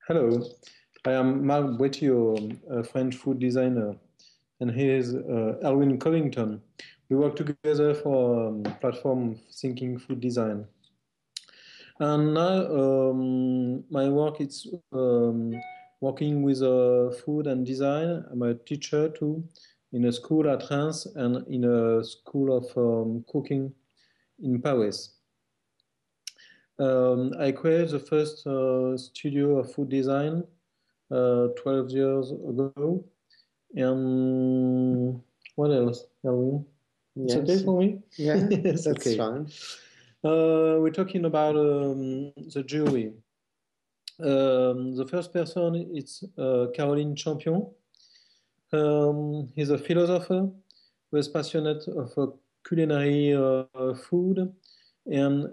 Hello, I am Marc Brétillot, a French food designer, and he is Earlwyn Covington. We work together for platform thinking food design. And now my work is working with food and design. I'm a teacher too in a school at Reims and in a school of cooking in Paris. I created the first studio of food design 12 years ago. And what else, Alvin? It's okay Yes, for me? yeah, Yes, that's okay. fine. We're talking about the jury. The first person is Caroline Champion. He's a philosopher who is passionate of culinary food. And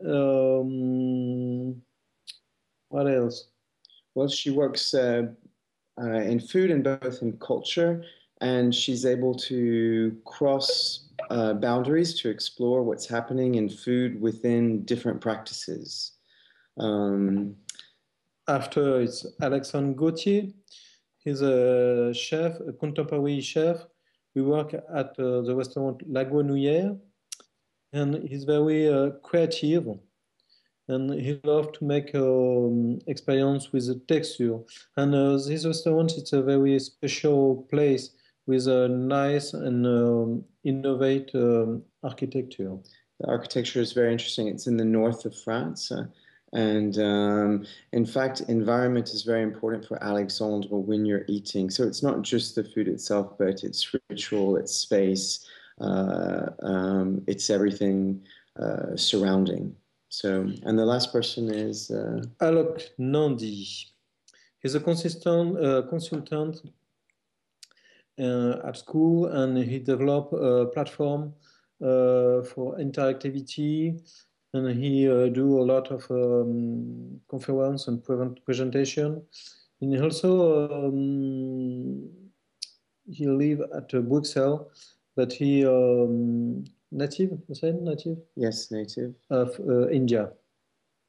what else? Well, she works in food and both in culture, and she's able to cross boundaries to explore what's happening in food within different practices. Um, After it's Alexandre Gauthier. He's a chef, a contemporary chef. We work at the restaurant La Grenouillère, and he's very creative, and he loves to make experience with the texture. And this restaurant, it's a very special place with a nice and innovate architecture. the architecture is very interesting. It's in the north of France. And in fact, environment is very important for Alexandre when you're eating. So it's not just the food itself, but it's ritual, it's space, it's everything surrounding. So, and the last person is Alok Nandi. He's a consultant at school, and he developed a platform for interactivity, and he do a lot of conference and presentation. And he also he live at Bruxelles, but he native, you said native yes, native. of India.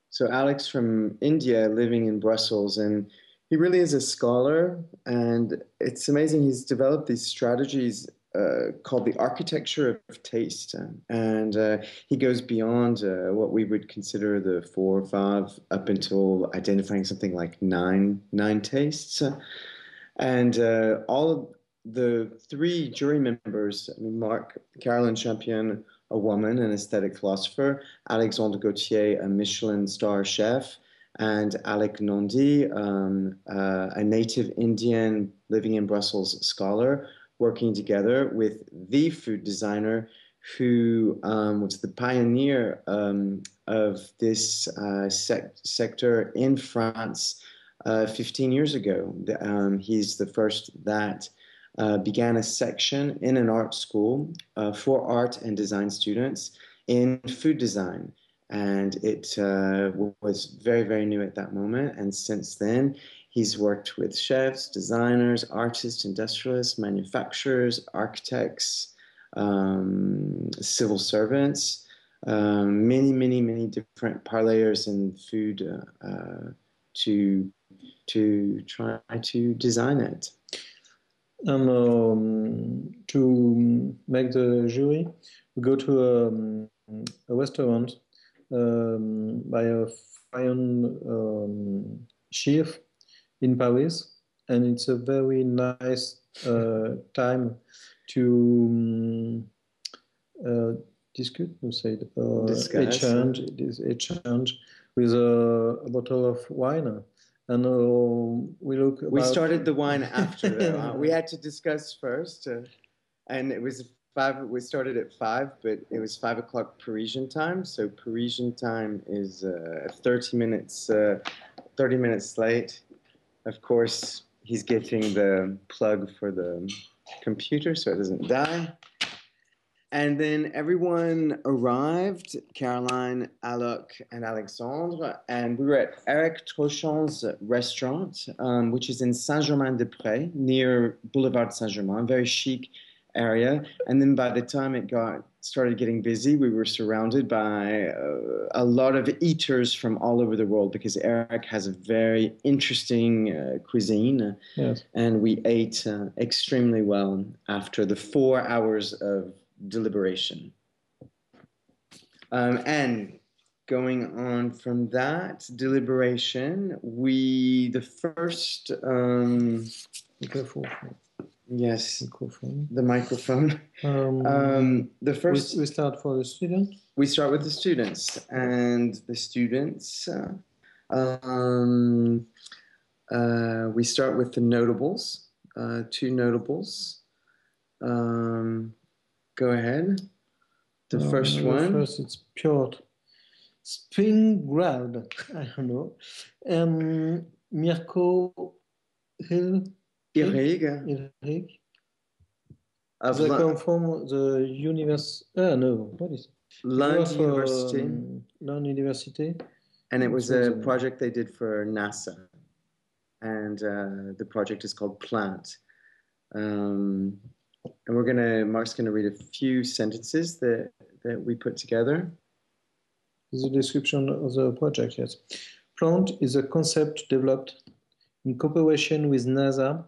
So Alex from India living in Brussels, and he really is a scholar, and it's amazing. He's developed these strategies called the architecture of taste, and he goes beyond what we would consider the four or five up until identifying something like nine tastes, and all of the three jury members. I mean, Marc, Caroline Champion, a woman, an aesthetic philosopher, Alexandre Gauthier, a Michelin star chef, and Alok Nandi, a native Indian living in Brussels scholar, working together with the food designer who was the pioneer of this sector in France 15 years ago. He's the first that began a section in an art school for art and design students in food design. And it was very, very new at that moment. And since then, he's worked with chefs, designers, artists, industrialists, manufacturers, architects, civil servants, many different parlayers in food to try to design it. And to make the jury, we go to a restaurant by a fine chef in Paris, and it's a very nice time to discuss, you said, Discuss. exchange with a bottle of wine. And we look about... We started the wine after. We had to discuss first, and it was five. We started at 5, but it was 5 o'clock Parisian time. So Parisian time is 30 minutes. 30 minutes late. Of course, he's getting the plug for the computer so it doesn't die. And then everyone arrived, Caroline, Alok, and Alexandre, and we were at Eric Trochon's restaurant, which is in Saint-Germain-des-Prés, near Boulevard Saint-Germain, very chic area. And then by the time it got started getting busy, we were surrounded by a lot of eaters from all over the world because Eric has a very interesting cuisine. Yes. And we ate extremely well after the 4 hours of deliberation. And going on from that deliberation, the first, yes, microphone. The microphone. The first, we start for the student. We start with the students, and the students. We start with the notables, 2 notables. Go ahead. The first one. First, it's Piotr Springrad, I don't know, and Mirko Irig. They come from the university. No, what is it? Nandi University. Nandi University. And it was a project they did for NASA. And the project is called Plant. And Marc's gonna read a few sentences that we put together. This is a description of the project, yes. Plant is a concept developed in cooperation with NASA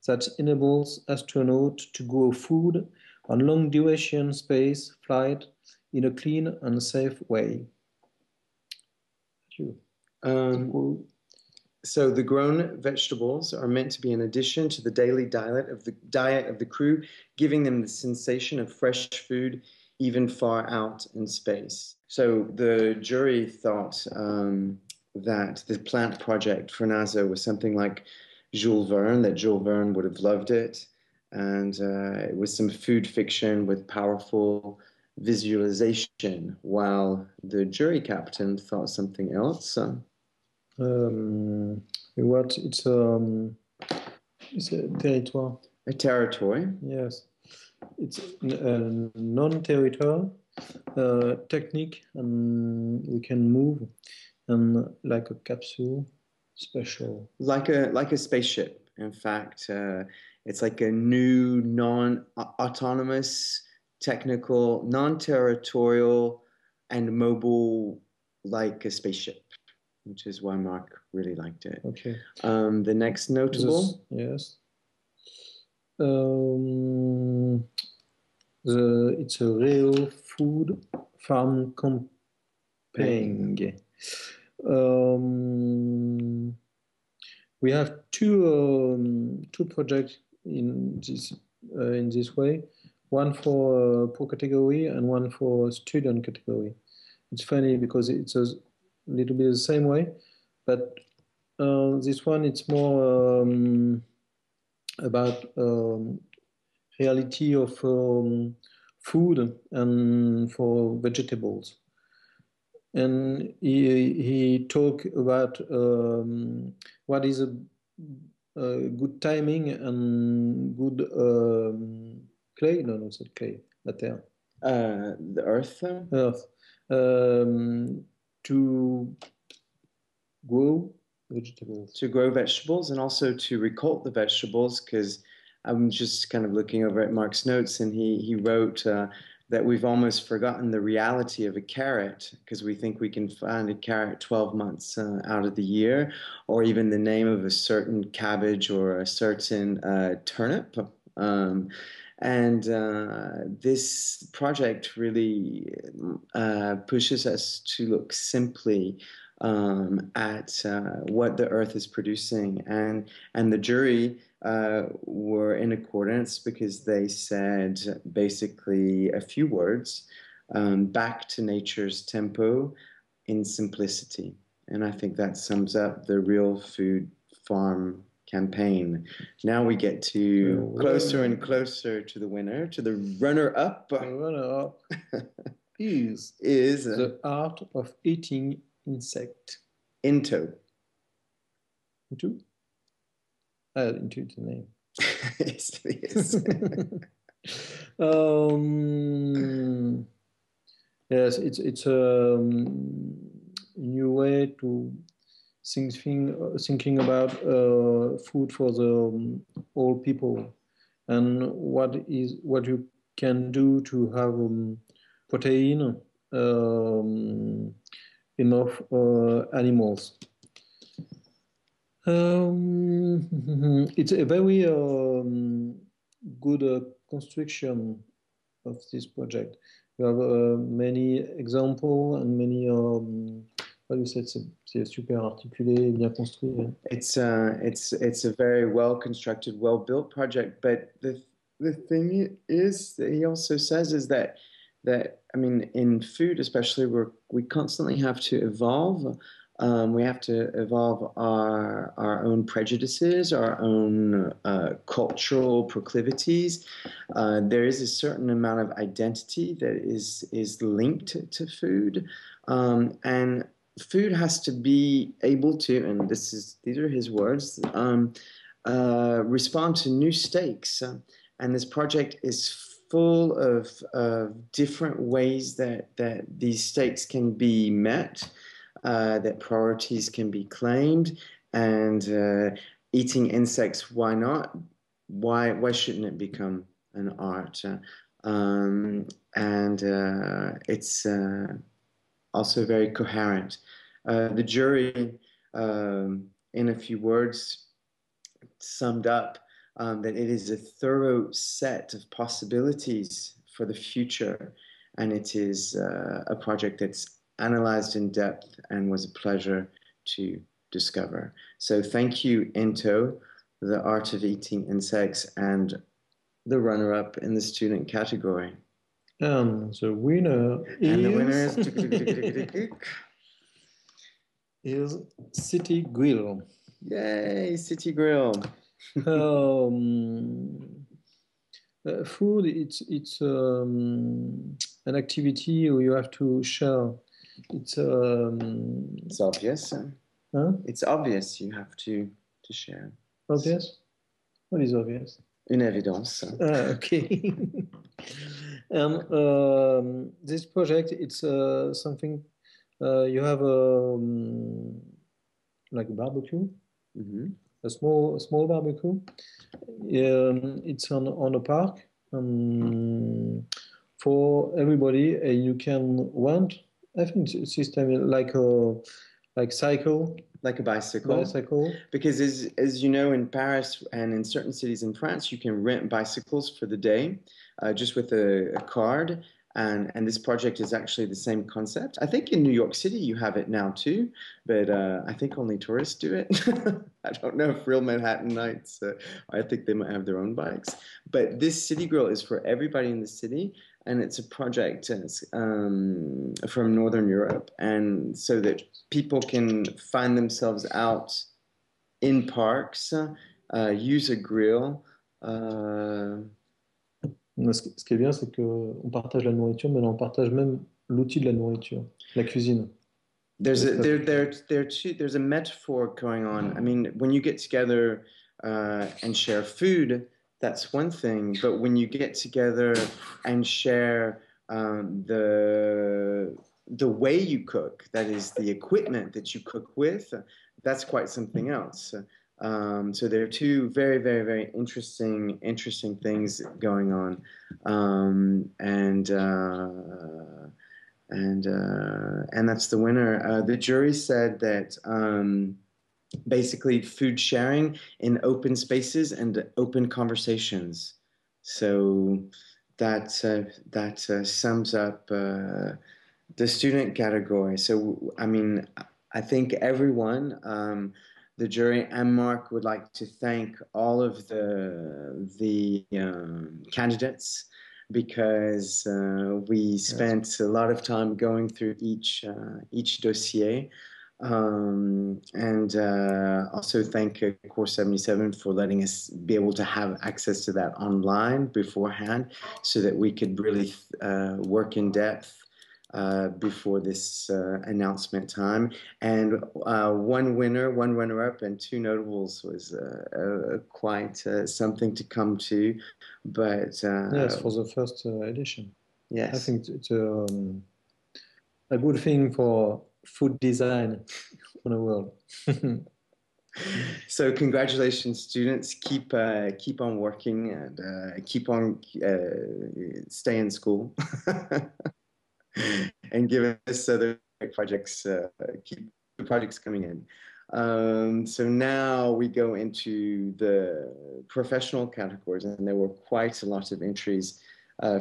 that enables astronauts to grow food on long-duration space flight in a clean and safe way. So the grown vegetables are meant to be an addition to the daily diet of the crew, giving them the sensation of fresh food even far out in space. So the jury thought that the plant project for NASA was something like Jules Verne, that Jules Verne would have loved it. And it was some food fiction with powerful visualization, while the jury captain thought something else. What it's a territoire. A territory. Yes, it's a non-territorial technique, and we can move, and like a capsule, special. Like a spaceship. In fact, it's like a new non-autonomous, technical, non-territorial, and mobile, like a spaceship, which is why Marc really liked it. Okay. The next notable. Yes. It's a real food farm campaign. We have two projects in this way. One for poor category and one for student category. It's funny because it's a little bit the same way, but this one it's more about reality of food and for vegetables. And he talked about what is a good timing and good clay. No, it's not clay. La terre. The earth. Earth. To grow vegetables. To grow vegetables and also to recolt the vegetables, because I'm just kind of looking over at Marc's notes, and he wrote that we've almost forgotten the reality of a carrot because we think we can find a carrot 12 months out of the year, or even the name of a certain cabbage or a certain turnip. This project really pushes us to look simply at what the earth is producing, and the jury were in accordance because they said basically a few words, back to nature's tempo in simplicity. And I think that sums up the Real Food Farm campaign. Now we get to closer and closer to the winner, to the runner-up. The runner-up is the art of eating insect. Into the name. Yes, it is. Yes, it's a new way to thinking about food for the all people, and what you can do to have protein, enough animals. It's a very good construction of this project. You have many examples and many. What do you say? C'est super articulé, bien construit. It's a very well constructed, well built project. But the thing is that he also says is that I mean, in food especially, we constantly have to evolve. We have to evolve our own prejudices, our own cultural proclivities. There is a certain amount of identity that is linked to food, and food has to be able to, and these are his words, respond to new stakes. And this project is full of different ways that these stakes can be met, that priorities can be claimed, and eating insects, why not? Why shouldn't it become an art? It's also very coherent. The jury, in a few words, summed up that it is a thorough set of possibilities for the future, and it is a project that's analyzed in depth and was a pleasure to discover. So thank you, Into, The Art of Eating Insects, and the runner-up in the student category. And the winner is City Grill. Yay, City Grill. Food, it's an activity where you have to share. It's obvious. Huh? It's obvious you have to share. Obvious? What is obvious? Une évidence. Okay. And this project, it's something you have like a barbecue, a small barbecue. It's on a park for everybody. You can rent. I think system like cycle. Like a bicycle. Because as you know, in Paris and in certain cities in France, you can rent bicycles for the day, just with a card. And this project is actually the same concept. I think in New York City you have it now too, but I think only tourists do it. I don't know if real Manhattanites, I think they might have their own bikes. But this City Grill is for everybody in the city, and it's a project from Northern Europe, and so that people can find themselves out in parks, use a grill. Ce qui est bien, c'est qu'on partage la nourriture, mais là, on partage même l'outil de la nourriture, la cuisine. There's a metaphor going on. I mean, when you get together and share food, that's one thing. But when you get together and share the way you cook, that is the equipment that you cook with, that's quite something else. So there are two very, very, very interesting things going on, and that's the winner. The jury said that basically food sharing in open spaces and open conversations. So that sums up the student category. So I mean, I think everyone. The jury and Marc would like to thank all of the candidates, because we spent a lot of time going through each dossier, and also thank Core 77 for letting us be able to have access to that online beforehand, so that we could really work in depth before this announcement time. And one winner, one runner-up, and two notables was quite something to come to. But yes, for the first edition. Yes, I think it's a good thing for food design on the world. So congratulations, students. Keep on working, and keep on stay in school. and give us other projects, keep the projects coming in. So now we go into the professional categories, and there were quite a lot of entries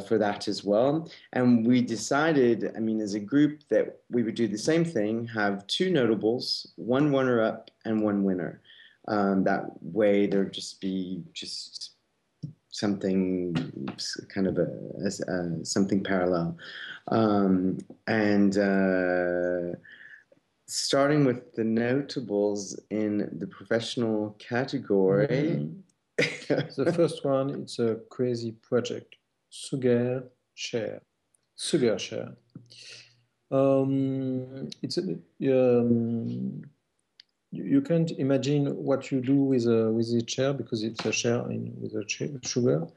for that as well. And we decided, I mean, as a group, that we would do the same thing, have two notables, one runner-up and one winner. That way there'd just be something kind of something parallel. And starting with the notables in the professional category. The first one, it's a crazy project, Sugar Share. Sugar Share. It's you can't imagine what you do with a chair, because it's a share with a sugar,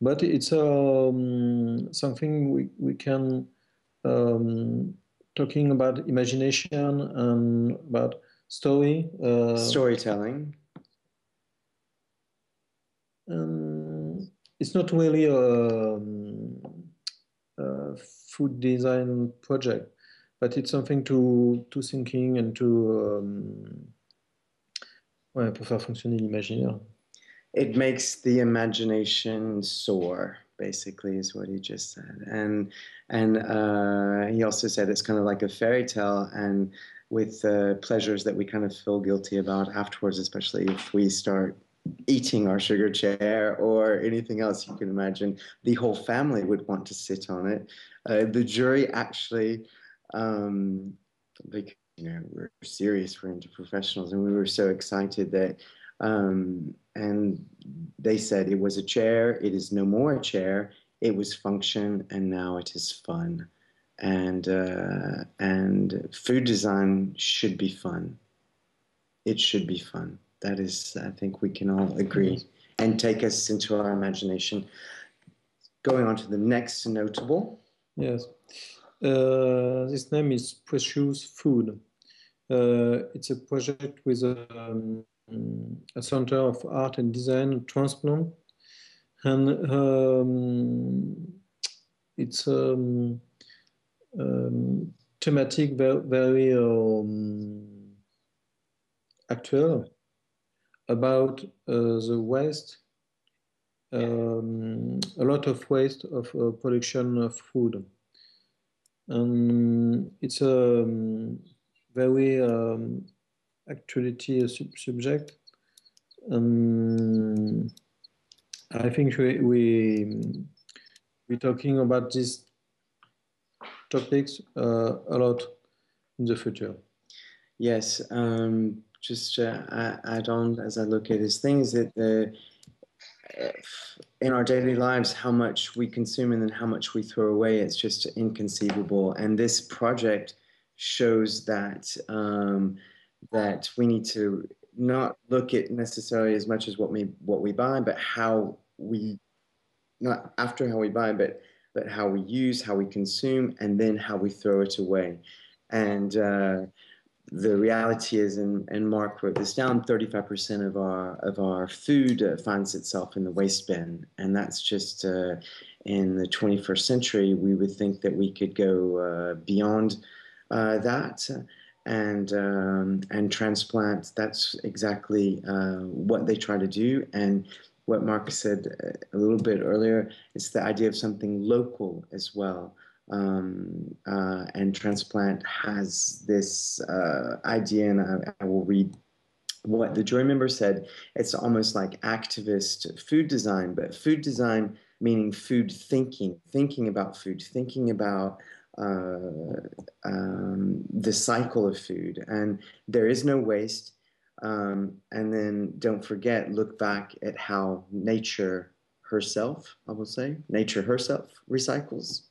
but it's something we can talking about imagination and about storytelling. It's not really a food design project, but it's something to thinking and pour faire fonctionner l'imaginaire. It makes the imagination soar, basically, is what he just said. And he also said it's kind of like a fairy tale, and with pleasures that we kind of feel guilty about afterwards, especially if we start eating our sugar chair or anything else you can imagine. The whole family would want to sit on it. The jury actually, because we're serious, we're into professionals, and we were so excited that, and they said it was a chair, it is no more a chair, it was function, and now it is fun. And food design should be fun. It should be fun. That is, I think we can all agree, and take us into our imagination. Going on to the next notable. Yes. This name is Precious Food. It's a project with a Center of Art and Design transplant, and it's thematic, very actual, about the waste, a lot of waste of production of food. It's a very actuality subject. I think we're talking about these topics a lot in the future. Yes, just add on as I look at his things, that in our daily lives, how much we consume and then how much we throw away, it's just inconceivable. And this project shows that that we need to not look at necessarily as much as what we buy, but how we, not after how we buy, but how we use, how we consume, and then how we throw it away. And the reality is, and Marc wrote this down, 35% of our food finds itself in the waste bin, and that's just in the 21st century. We would think that we could go beyond that and transplant. That's exactly what they try to do. And what Marc said a little bit earlier, it's the idea of something local as well. And transplant has this idea, and I will read what the jury member said. It's almost like activist food design, but food design meaning food thinking about food, thinking about the cycle of food. And there is no waste. And then don't forget, look back at how nature herself, I will say, nature herself recycles.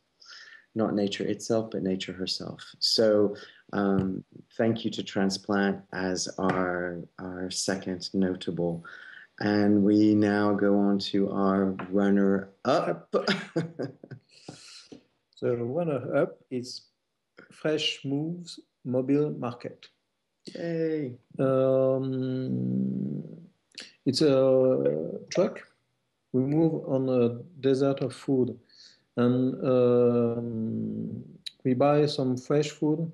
Not nature itself, but nature herself. So thank you to Transplant as our second notable. And we now go on to our runner-up. The runner-up is Fresh Moves Mobile Market. Yay! It's a truck. We move on a desert of food. And we buy some fresh food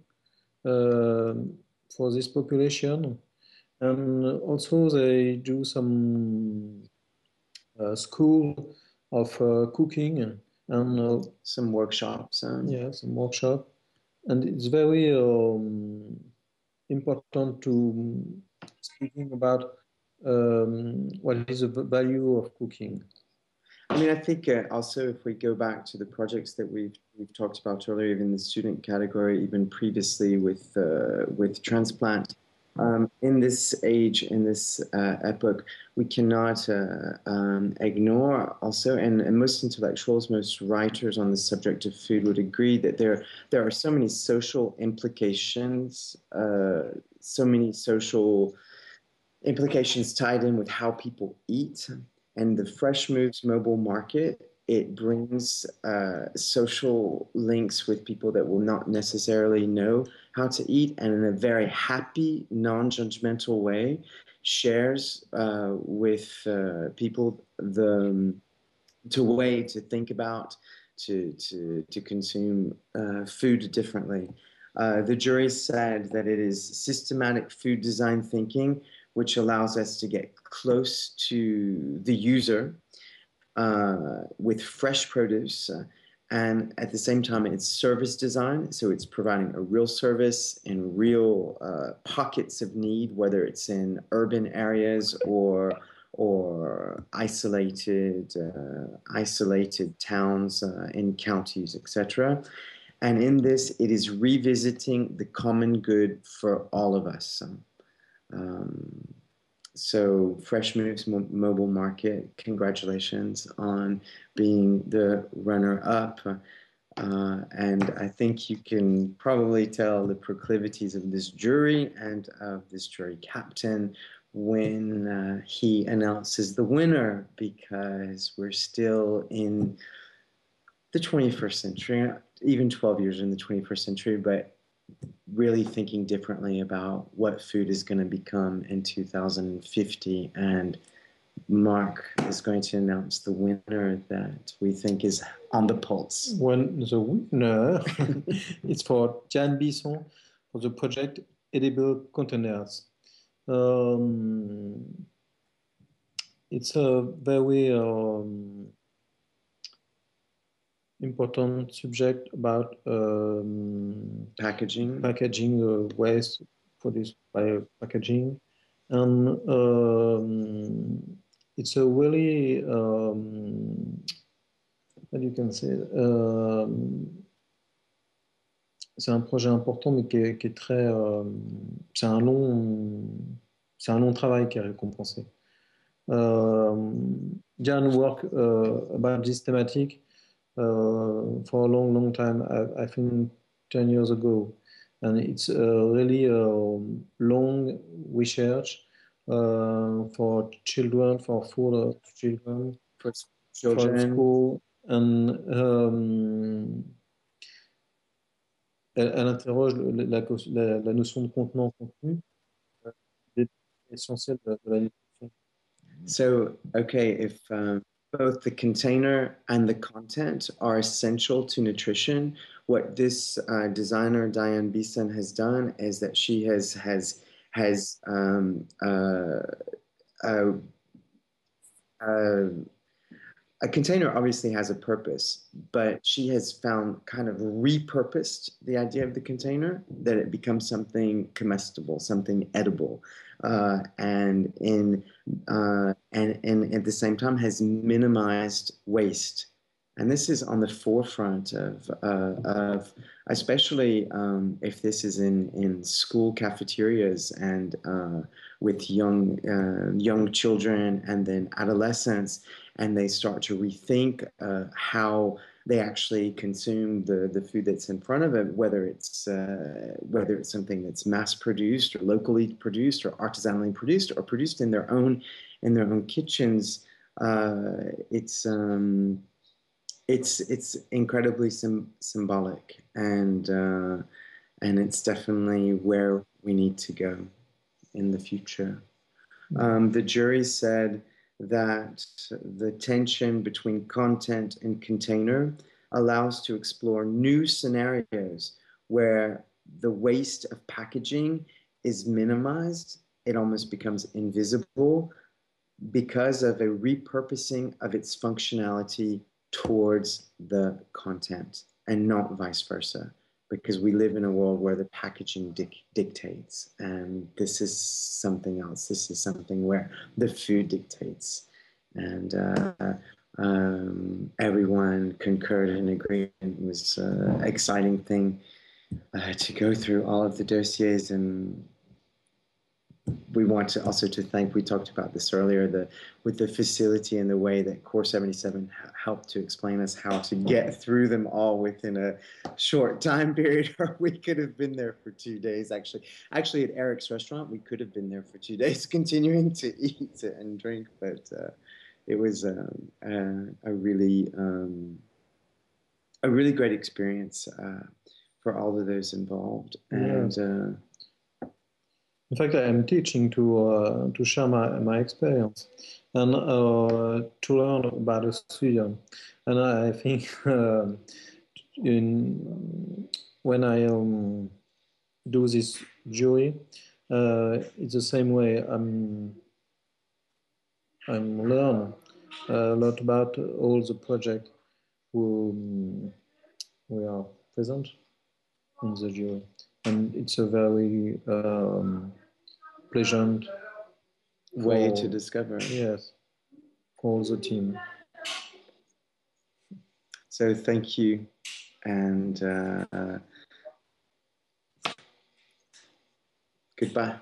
for this population, and also they do some school of cooking and some workshops. Yeah, some workshop, and it's very important to speaking about what is the value of cooking. I mean, I think also if we go back to the projects that we've talked about earlier, even the student category, even previously with transplant, in this age, in this epoch, we cannot ignore also, and most intellectuals, most writers on the subject of food would agree that there are so many social implications, so many social implications tied in with how people eat. And the Fresh Moves mobile market, it brings social links with people that will not necessarily know how to eat, and in a very happy, non-judgmental way, shares with people the way to think about, to consume food differently. The jury said that it is systematic food design thinking, which allows us to get close to the user with fresh produce. And at the same time, it's service design. So it's providing a real service in real pockets of need, whether it's in urban areas or isolated towns in counties, etc. And in this, it is revisiting the common good for all of us. So Fresh Moves Mobile Market, congratulations on being the runner-up. And I think you can probably tell the proclivities of this jury and of this jury captain when he announces the winner, because we're still in the 21st century, even 12 years in the 21st century, but really thinking differently about what food is going to become in 2050. And Marc is going to announce the winner that we think is on the pulse. When the winner is for Jan Bisson for the project Edible Containers. It's a very important subject about packaging waste produced by packaging, and it's a really what you can say, c'est un projet important, mais qui est très c'est un long travail qui est récompensé. Jan worked about this thematic for a long time, I think 10 years ago. And it's really long research for children, for food of children, for school. And elle interroge la notion de contenant-contenu, essentielle de la nutrition. So, okay, if both the container and the content are essential to nutrition, what this designer, Diane Beeson, has done is that she has a container obviously has a purpose, but she has found kind of repurposed the idea of the container, that it becomes something comestible, something edible, and at the same time has minimized waste. And this is on the forefront of especially if this is in school cafeterias and with young children and then adolescents, and they start to rethink how they actually consume the food that's in front of them, whether it's something that's mass produced or locally produced or artisanally produced or produced in their own kitchens. It's incredibly symbolic, and it's definitely where we need to go in the future. The jury said that the tension between content and container allow us to explore new scenarios where the waste of packaging is minimized. It almost becomes invisible because of a repurposing of its functionality towards the content and not vice versa, because we live in a world where the packaging dictates, and this is something else. This is something where the food dictates, and everyone concurred and agreed. It was an exciting thing to go through all of the dossiers. And we want to also to thank, we talked about this earlier, with the facility and the way that Core 77 helped to explain us how to get through them all within a short time period, or we could have been there for 2 days. Actually at Eric's restaurant, we could have been there for 2 days continuing to eat and drink, but it was a really great experience for all of those involved. And in fact, I am teaching to share my experience and to learn about the studio. And I think when I do this jury, it's the same way. I'm learn a lot about all the projects who we are present in the jury, and it's a very pleasant way to discover. Yes, all the team. So thank you, and goodbye.